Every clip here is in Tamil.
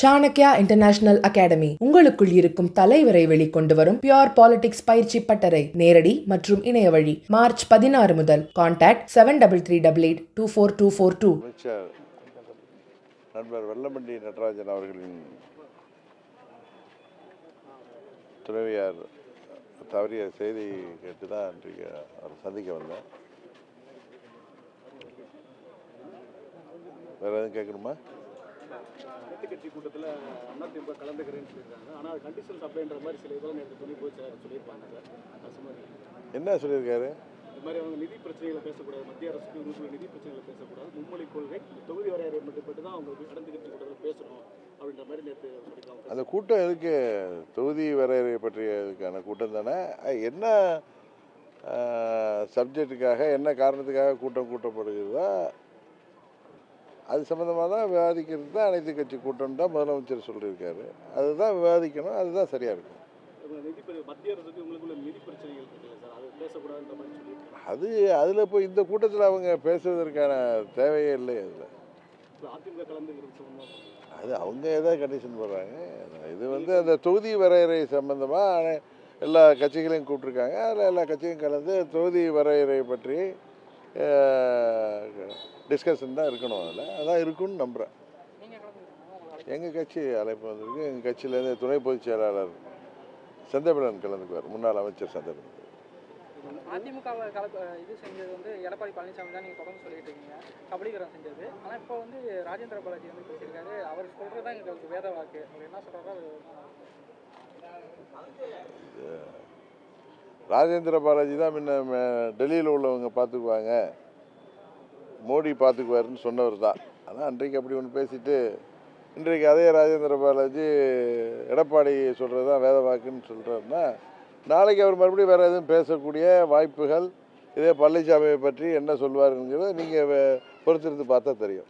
சாணக்யா இன்டர்நேஷனல் அகாடமி உங்களுக்குள் இருக்கும் தலைவரை வெளிக்கொண்டு வரும் பியூர் பாலிடிக்ஸ் பயிற்சி பட்டறை நேரடி மற்றும் இணைய வழி மார்ச் 16 முதல். கான்டாக்ட் 7338824242. அமைச்சர் நண்பர் வெல்லமண்டி நடராஜன் அவர்களின் துணைவியார் தவறிய செய்தி கேட்டு தான் இன்றைக்கு அவர் சந்திக்க வந்தேன். வேற எதுவும் கேட்கணுமா? கட்சி கூட்டத்தில் அதிமுக கலந்துக்கிறேன்னு சொல்லியிருக்காங்க. ஆனால் அது கண்டிஷன்ஸ் அப்படின்ற மாதிரி சில இதெல்லாம் நேற்று துணி போய் சொல்லியிருப்பாங்க சார். என்ன சொல்லியிருக்காரு? இது மாதிரி அவங்க நிதி பிரச்சனைகளை பேசக்கூடாது, மத்திய அரசுக்கு உள்ள நிதி பிரச்சனைகளை பேசக்கூடாது, மும்மொழி கொள்கை தொகுதி வரையறை மட்டுப்பட்டு தான் அவங்க கடந்த கட்சி கூட்டத்தில் பேசணும் அப்படின்ற மாதிரி நேற்று சொல்லியிருக்காங்க. அந்த கூட்டம் எதுக்கு? தொகுதி வரையறை பற்றியதுக்கான கூட்டம் தானே. என்ன சப்ஜெக்டுக்காக என்ன காரணத்துக்காக கூட்டப்படுகிறதோ அது சம்மந்தமாக தான் விவாதிக்கிறது தான் அனைத்து கட்சி கூட்டம் தான் முதலமைச்சர் சொல்லியிருக்காரு. அதுதான் விவாதிக்கணும், அதுதான் சரியாக இருக்கும். மத்திய அரசுக்கு உங்களுக்குள்ள நிதி பிரச்சனைகள் இருக்குல்ல சார், அது பேசக்கூடாதுன்ற மாதிரி சொல்லியிருக்காங்க. அது அதில் போய் இந்த கூட்டத்தில் அவங்க பேசுவதற்கான தேவையே இல்லை. அதில் அதிமுக கலந்துக்கிறது அது அவங்க ஏதாவது கண்டிஷன் போடுறாங்க. இது அந்த தொகுதி வரையறை சம்மந்தமாக எல்லா கட்சிகளையும் கூப்பிட்ருக்காங்க. அதில் எல்லா கட்சியும் கலந்து தொகுதி வரையறை பற்றி டிஸ்கஷன் தான் இருக்கணும். அதான் இருக்குன்னு நம்புகிறேன். எங்கள் கட்சி அழைப்பு வந்திருக்கு. எங்கள் கட்சியிலேருந்து துணை பொதுச் செயலாளர் செந்தமிழன் கலந்துக்குவார், முன்னாள் அமைச்சர் செந்தமிழன். அதிமுகவை இது செஞ்சது எடப்பாடி பழனிசாமி தான் நீங்கள் தொடர்ந்து சொல்லிட்டு இருக்கீங்க, கபலீகரம் செஞ்சது. ஆனால் இப்போ ராஜேந்திர பாலாஜி பேசியிருக்காரு. அவர் சொல்கிறது தான் எங்களுக்கு வேத வாக்கு. அவர் என்ன சொல்கிறாரோ ராஜேந்திர பாலாஜி தான் முன்ன டெல்லியில் உள்ளவங்க பார்த்துக்குவாங்க, மோடி பார்த்துக்குவாருன்னு சொன்னவர் தான். ஆனால் அன்றைக்கு அப்படி ஒன்று பேசிட்டு இன்றைக்கு அதே ராஜேந்திர பாலாஜி எடப்பாடி சொல்கிறது தான் வேத வாக்குன்னு சொல்கிறாருன்னா, நாளைக்கு அவர் மறுபடியும் வேறு எதுவும் பேசக்கூடிய வாய்ப்புகள், இதே பழனிசாமியை பற்றி என்ன சொல்வாருங்கிறத நீங்கள் பொறுத்திருந்து பார்த்தா தெரியும்.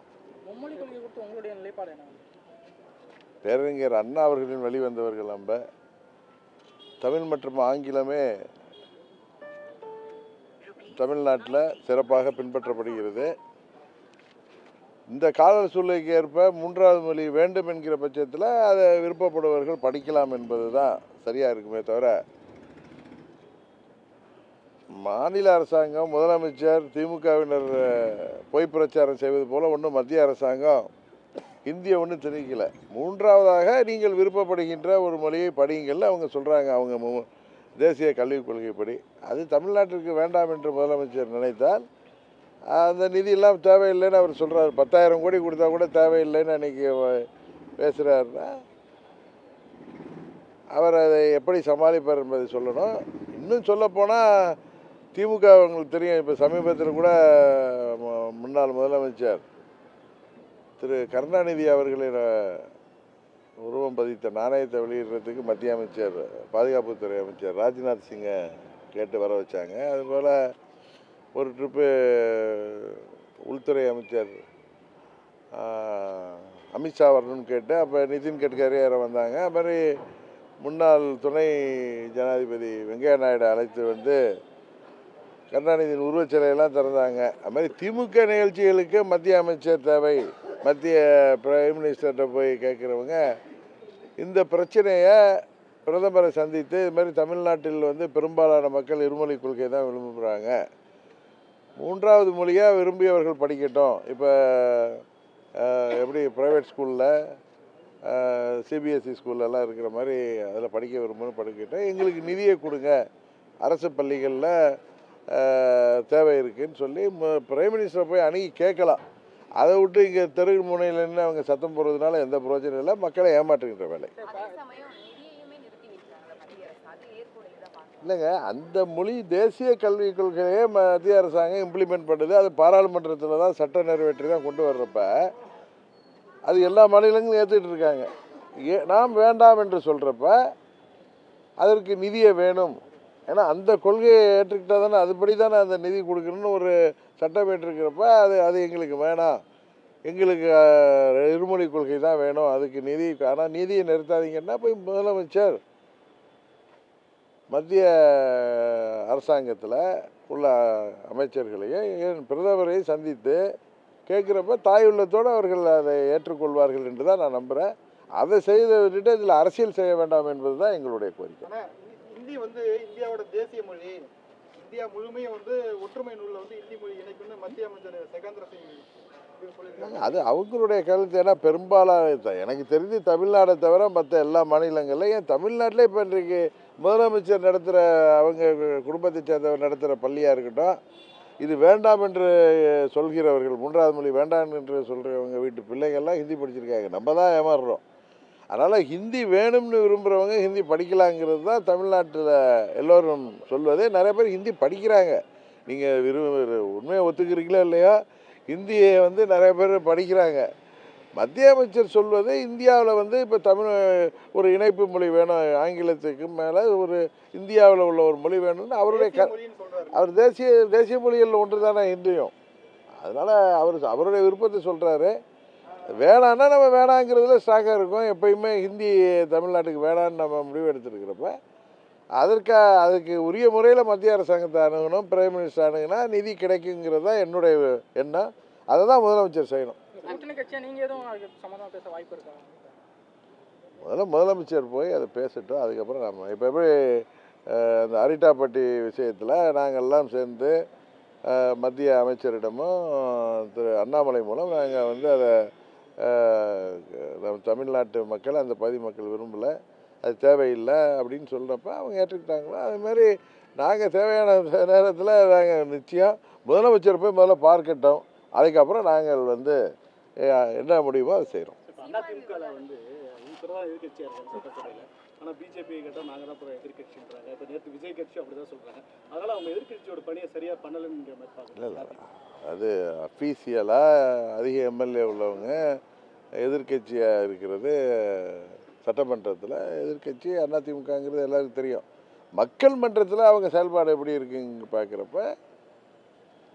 பேரறிஞர் அண்ணா அவர்களின் வெளிவந்தவர்கள் நம்ம. தமிழ் மற்றும் ஆங்கிலமே தமிழ்நாட்டில் சிறப்பாக பின்பற்றப்படுகிறது. இந்த கால சூழ்நிலைக்கு ஏற்ப மூன்றாவது மொழி வேண்டும் என்கிற பட்சத்தில் அதை விருப்பப்படுபவர்கள் படிக்கலாம் என்பது தான் சரியாக இருக்குமே தவிர, மாநில அரசாங்கம் முதலமைச்சர் திமுகவினர் பொய் பிரச்சாரம் செய்வது போல் ஒன்றும் மத்திய அரசாங்கம் இந்திய ஒன்றும் திணிக்கலை. மூன்றாவதாக நீங்கள் விருப்பப்படுகின்ற ஒரு மொழியை படியுங்கள் அவங்க சொல்கிறாங்க, அவங்க தேசிய கல்விக் கொள்கைப்படி. அது தமிழ்நாட்டிற்கு வேண்டாம் என்று முதலமைச்சர் நினைத்தால் அந்த நிதியெல்லாம் தேவையில்லைன்னு அவர் சொல்கிறார். 10,000 கோடி கொடுத்தா கூட தேவையில்லைன்னு அன்றைக்கி பேசுகிறாருன்னா அவர் அதை எப்படி சமாளிப்பார் என்பதை சொல்லணும். இன்னும் சொல்லப்போனால் திமுக அவங்களுக்கு தெரியும். இப்போ சமீபத்தில் கூட முன்னாள் முதலமைச்சர் திரு கருணாநிதி அவர்களின் உருவம் பதித்த நாணயத்தை வெளியிடுறதுக்கு மத்திய அமைச்சர், பாதுகாப்புத்துறை அமைச்சர் ராஜ்நாத் சிங்கை கேட்டு வர வச்சாங்க. அதுபோல் ஒரு ட்ரிப்பு உள்துறை அமைச்சர் அமித்ஷா வரணும்னு கேட்டு அப்போ நிதின் கட்கரி வேறு வந்தாங்க. அது மாதிரி முன்னாள் துணை ஜனாதிபதி வெங்கையா நாயுடு அழைத்து கருணாநிதியின் உருவச்சிலையெல்லாம் திறந்தாங்க. அது மாதிரி திமுக நிகழ்ச்சிகளுக்கு மத்திய அமைச்சர் தேவை, மத்திய பிரைம் மினிஸ்டர்கிட்ட போய் கேட்குறவங்க இந்த பிரச்சனையை பிரதமரை சந்தித்து இது மாதிரி தமிழ்நாட்டில் பெரும்பாலான மக்கள் இருமொழி கொள்கை தான் விரும்புகிறாங்க, மூன்றாவது மொழியாக விரும்பியவர்கள் படிக்கட்டும். இப்போ எப்படி ப்ரைவேட் ஸ்கூலில் சிபிஎஸ்சி ஸ்கூல்லலாம் இருக்கிற மாதிரி அதில் படிக்க விரும்புன்னு படிக்கட்டும், எங்களுக்கு நிதியை கொடுங்க, அரசு பள்ளிகளில் தேவை இருக்குதுன்னு சொல்லி பிரைம் மினிஸ்டரை போய் அணுகி கேட்கலாம். அதை விட்டு இங்கே தெரு முனையில் நின்று அவங்க சத்தம் போடுறதுனால எந்த பிரயோஜனம் இல்லை, மக்களை ஏமாற்றுகின்ற வேலை. இல்லைங்க, அந்த மொழி தேசிய கல்விக் கொள்கையே மத்திய அரசாங்கம் இம்ப்ளிமெண்ட் பண்ணுது. அது பாராளுமன்றத்தில் தான் சட்ட நிறைவேற்றி தான் கொண்டு வர்றப்ப அது எல்லா மாநிலங்களும் ஏற்றுக்கிட்டு இருக்காங்க. நாம் வேண்டாம் என்று சொல்கிறப்ப அதற்கு நிதியை வேணும். ஏன்னா அந்த கொள்கையை ஏற்றுக்கிட்டால் தானே அதுபடி தானே அந்த நிதி கொடுக்கணும்னு ஒரு சட்டம் ஏற்றிருக்கிறப்ப அது எங்களுக்கு வேணாம், எங்களுக்கு இருமொழி கொள்கை தான் வேணும், அதுக்கு நிதி. ஆனால் நிதியை நிறுத்தாதீங்கன்னா போய் முதலமைச்சர் மத்திய அரசாங்கத்தில் உள்ள அமைச்சர்களையும் ஏன் பிரதமரையும் சந்தித்து கேட்குறப்ப தாய் உள்ளத்தோடு அவர்கள் அதை ஏற்றுக்கொள்வார்கள் என்று தான் நான் நம்புகிறேன். அதை செய்த விட்டுட்டு இதில் அரசியல் செய்ய வேண்டாம் என்பது தான் எங்களுடைய கோரிக்கை. ஆனா ஹிந்தி வந்து இந்தியாவோட தேசிய மொழி. இந்தியா முழுமையும் வந்து ஒற்றுமை நூலில் வந்து ஹிந்தி மொழி இணைக்கும்னு மத்திய அமைச்சர் செகேந்திர சிங் சொல்லியிருக்காங்க. அது அவங்களுடைய கருத்து. ஏன்னா பெரும்பாலான எனக்கு தெரிஞ்சு தமிழ்நாடை தவிர மற்ற எல்லா மாநிலங்களில், ஏன் தமிழ்நாட்டிலே இப்போ இன்றைக்கு முதலமைச்சர் நடத்துகிற அவங்க குடும்பத்தை சேர்ந்தவர் நடத்துகிற பள்ளியாக இருக்கட்டும், இது வேண்டாம் என்று சொல்கிறவர்கள், மூன்றாவது மொழி வேண்டாம் என்று சொல்கிறவங்க வீட்டு பிள்ளைகள்லாம் ஹிந்தி படிச்சிருக்காங்க. நம்ம தான் ஏமாறுறோம். அதனால் ஹிந்தி வேணும்னு விரும்புகிறவங்க ஹிந்தி படிக்கலாங்கிறது தான் தமிழ்நாட்டில் எல்லோரும் சொல்வது. நிறைய பேர் ஹிந்தி படிக்கிறாங்க. நீங்கள் உண்மையை ஒத்துக்கிறீங்களோ இல்லையோ, ஹிந்தியை வந்து நிறைய பேர் படிக்கிறாங்க. மத்திய அமைச்சர் சொல்வது இந்தியாவில் வந்து இப்போ தமிழ் ஒரு இணைப்பு மொழி வேணும், ஆங்கிலத்துக்கு மேலே ஒரு இந்தியாவில் உள்ள ஒரு மொழி வேணும்னு அவருடைய மொழின்னு சொல்றாரு. அவர் தேசிய மொழிகளில் ஒன்று தானே ஹிந்தியும். அதனால் அவருடைய விருப்பத்தை சொல்கிறாரு. வேணான்னா நம்ம வேணாங்கிறதுல ஸ்ட்ராங்காக இருக்கும். எப்பயுமே ஹிந்தி தமிழ்நாட்டுக்கு வேணான்னு நம்ம முடிவு எடுத்துருக்கிறப்ப அதுக்கு உரிய முறையில் மத்திய அரசாங்கத்தை அணுகணும், பிரைம் மினிஸ்டர் அணுகுனா நிதி கிடைக்குங்கிறது தான் என்னுடைய எண்ணம். அதை தான் முதலமைச்சர் செய்யணும். கூட்டணி கட்சியாக நீங்கள் எதுவும் அதுக்கு சம்மந்தமாக பேச வாய்ப்பு இருக்கா? முதலமைச்சர் போய் அதை பேசட்டும். அதுக்கப்புறம் நம்ம இப்போ எப்படி அந்த அரிட்டாப்பட்டி விஷயத்தில் நாங்கள்லாம் சேர்ந்து மத்திய அமைச்சரிடமும் திரு அண்ணாமலை மூலம் நாங்கள் வந்து அதை நம்ம தமிழ்நாட்டு மக்கள், அந்த பகுதி மக்கள் விரும்பலை, அது தேவையில்லை அப்படின்னு சொல்கிறப்ப அவங்க ஏற்றுக்கிட்டாங்களோ, அதுமாதிரி நாங்கள் தேவையான நேரத்தில் நாங்கள் நிச்சயம் முதலமைச்சர் போய் முதல்ல பார்க்கட்டும். அதுக்கப்புறம் நாங்கள் வந்து என்ன முடியுமோ அதை செய்கிறோம். அதிமுகவில் வந்து இப்போ தான் எதிர்கட்சியாக இருக்காங்க சட்டசபையில். ஆனால் பிஜேபி கேட்டால் நாங்கள் தான் அப்புறம் எதிர்கட்சின்றாங்க. இப்போ நேற்று விஜய் கட்சி அப்படி தான் சொல்கிறாங்க. அதனால் அவங்க எதிர்கட்சியோட பணியை சரியாக பண்ணலைங்கிற மாதிரி பார்க்குறேன். இல்லை, அது அஃபீஷியலாக அதிக எம்எல்ஏ உள்ளவங்க எதிர்கட்சியாக இருக்கிறது சட்டமன்றத்தில் எதிர்கட்சி அதிமுகங்கிறது எல்லாருக்கும் தெரியும். மக்கள் மன்றத்தில் அவங்க செயல்பாடு எப்படி இருக்குங்க பார்க்குறப்ப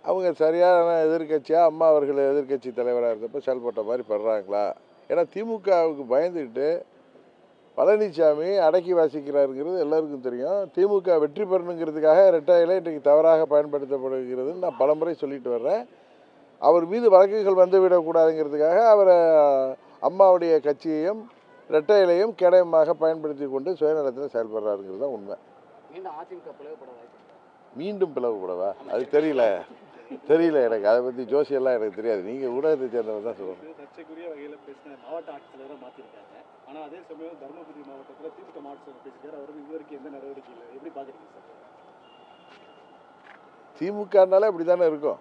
அவங்க சரியான எதிர்கட்சியாக அம்மா அவர்கள் எதிர்கட்சி தலைவராக இருந்தப்போ செயல்பட்ட மாதிரி படுறாங்களா? ஏன்னா திமுகவுக்கு பயந்துக்கிட்டு பழனிசாமி அடக்கி வாசிக்கிறாருங்கிறது எல்லாருக்கும் தெரியும். திமுக வெற்றி பெறணுங்கிறதுக்காக இரட்டை இலை இன்றைக்கு தவறாக பயன்படுத்தப்படுகிறதுன்னு நான் பலமுறை சொல்லிட்டு வர்றேன். அவர் மீது வழக்குகள் வந்துவிடக்கூடாதுங்கிறதுக்காக அவரை அம்மாவுடைய கட்சியையும் இரட்டை இலையும் கேடயமாக பயன்படுத்தி கொண்டு சுயநலத்தில் செயல்படுறாருங்கிறது தான் உண்மை. மீண்டும் பிளவுபடவா? அது தெரியல எனக்கு. அதை பற்றி ஜோசியெல்லாம் எனக்கு தெரியாது. நீங்கள் ஊடகத்தை சேர்ந்தவர் தான் சொல்லணும். சர்ச்சைக்குரிய வகையில் பேசின மாவட்ட ஆட்சித்தலைவராக மாற்றிருக்காங்க. ஆனால் அதே சமயம் தருமபுரி மாவட்டத்தில் திமுக மாவட்ட செயலர் பேசியிருக்காரு. அவர் இதுவரைக்கும் எந்த நடவடிக்கை இல்லை. எப்படி பார்க்குறீங்க சார்? திமுகனாலே அப்படி தானே இருக்கும்.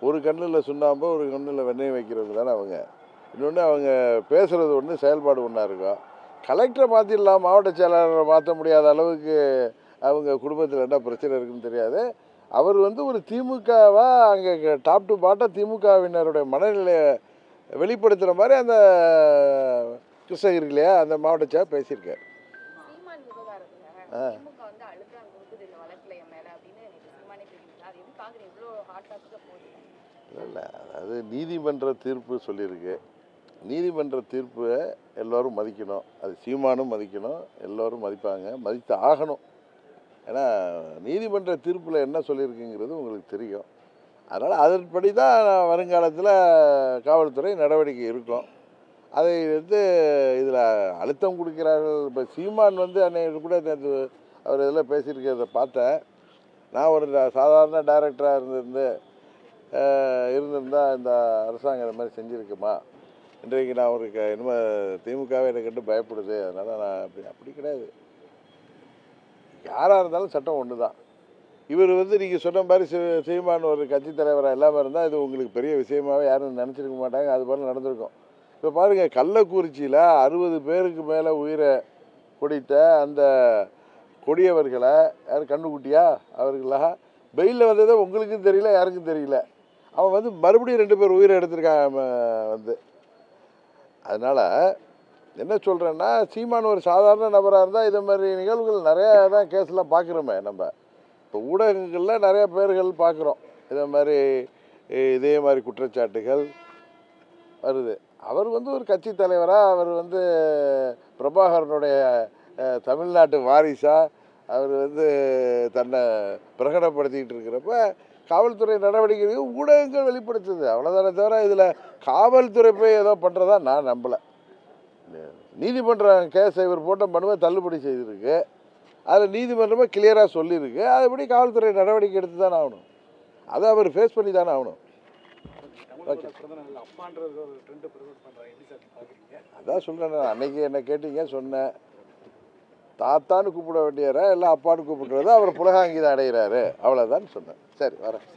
ஒரு கண்ணில் சுண்ணாம்பு, ஒரு கண்ணில் வெண்ணெய் வைக்கிறவங்க தானே அவங்க. இன்னொன்று அவங்க பேசுகிறது ஒன்று, செயல்பாடு ஒன்றா இருக்கும். கலெக்டரை மாற்றிடலாம், மாவட்ட செயலாளரை மாற்ற முடியாத அளவுக்கு அவங்க குடும்பத்தில் என்ன பிரச்சனை இருக்குன்னு தெரியாது. அவர் வந்து ஒரு திமுகவாக அங்கே டாப் டு பாட்டம் திமுகவினருடைய மனநிலையை வெளிப்படுத்துகிற மாதிரி அந்த கிருஷ்ணகிரிலையா அந்த மாவட்ட செயலர் பேசியிருக்கார். இல்லை, அதாவது நீதிமன்ற தீர்ப்பு சொல்லியிருக்கு. நீதிமன்ற தீர்ப்பை எல்லோரும் மதிக்கணும். அது சீமானும் மதிக்கணும், எல்லோரும் மதிப்பாங்க, மதித்து ஆகணும். ஏன்னா நீதிமன்ற தீர்ப்பில் என்ன சொல்லியிருக்குங்கிறது உங்களுக்கு தெரியும். அதனால் அதன்படி தான் வருங்காலத்தில் காவல்துறை நடவடிக்கை இருக்கும். அதை வந்து இதில் அழுத்தம் கொடுக்கிறார்கள். இப்போ சீமான் வந்து அன்னைக்கு கூட நேற்று அவர் இதெல்லாம் பேசியிருக்கிறத பார்த்தேன். நான் ஒரு சாதாரண டைரக்டராக இருந்திருந்தால் இந்த அரசாங்கம் இந்த மாதிரி செஞ்சுருக்குமா? இன்றைக்கு நான் ஒரு இனிமேல் திமுகவே என்னை கண்டு பயப்படுது, அதனால் நான் அப்படி கிடையாது. யாராக இருந்தாலும் சட்டம் ஒன்று தான். இவர் வந்து நீங்கள் சொன்ன மாதிரி சீமான் ஒரு கட்சி தலைவராக இல்லாமல் இருந்தால் இது உங்களுக்கு பெரிய விஷயமாகவே யாரும் நினச்சிருக்க மாட்டாங்க. அது போல் நடந்திருக்கும். இப்போ பாருங்கள், கள்ளக்குறிச்சியில் 60 பேருக்கு மேலே உயிரை கொடித்த அந்த கொடியவர்களை யார் கண்ணுக்குட்டியா அவர்களா பெயிலில் வந்ததை உங்களுக்கும் தெரியல, யாருக்கும் தெரியல. அவன் வந்து மறுபடியும் 2 பேர் உயிரை எடுத்திருக்காங்க வந்து. அதனால் என்ன சொல்கிறேன்னா, சீமான் ஒரு சாதாரண நபராக இருந்தால் இதை மாதிரி நிகழ்வுகள் நிறையா தான் கேஸ்லாம் பார்க்குறோமே. நம்ம இப்போ ஊடகங்களில் நிறைய பேர்கள் பார்க்குறோம், இதே மாதிரி குற்றச்சாட்டுகள் வருது. அவர் வந்து ஒரு கட்சி தலைவராக, அவர் வந்து பிரபாகரனுடைய தமிழ்நாட்டு வாரிசாக அவர் வந்து தன்னை பிரகடனப்படுத்திக்கிட்டு இருக்கிறப்ப காவல்துறை நடவடிக்கைகள் ஊடகங்கள் வெளிப்படுத்துது. அவ்வளோதானே தவிர இதில் காவல்துறை போய் ஏதோ பண்ணுறதா நான் நம்பலை. நீதிமன்றம் கேஸை இவர் போட்ட மனுவை தள்ளுபடி செய்திருக்கு. அதில் நீதிமன்றமே கிளியராக சொல்லியிருக்கு. அதுபடி காவல்துறை நடவடிக்கை எடுத்து தானே ஆகணும். அதை அவர் ஃபேஸ் பண்ணி தானே ஆகணும். அதான் சொல்கிறேன், அன்னைக்கு என்ன கேட்டீங்க, சொன்னேன் தாத்தான்னு கூப்பிட வேண்டியவரை எல்லாம் அப்பான்னு கூப்பிடுறது அவர் புலகாங்கிதம் அடைகிறாரு, அவ்வளோதான் சொன்னேன். சரி வரேன்.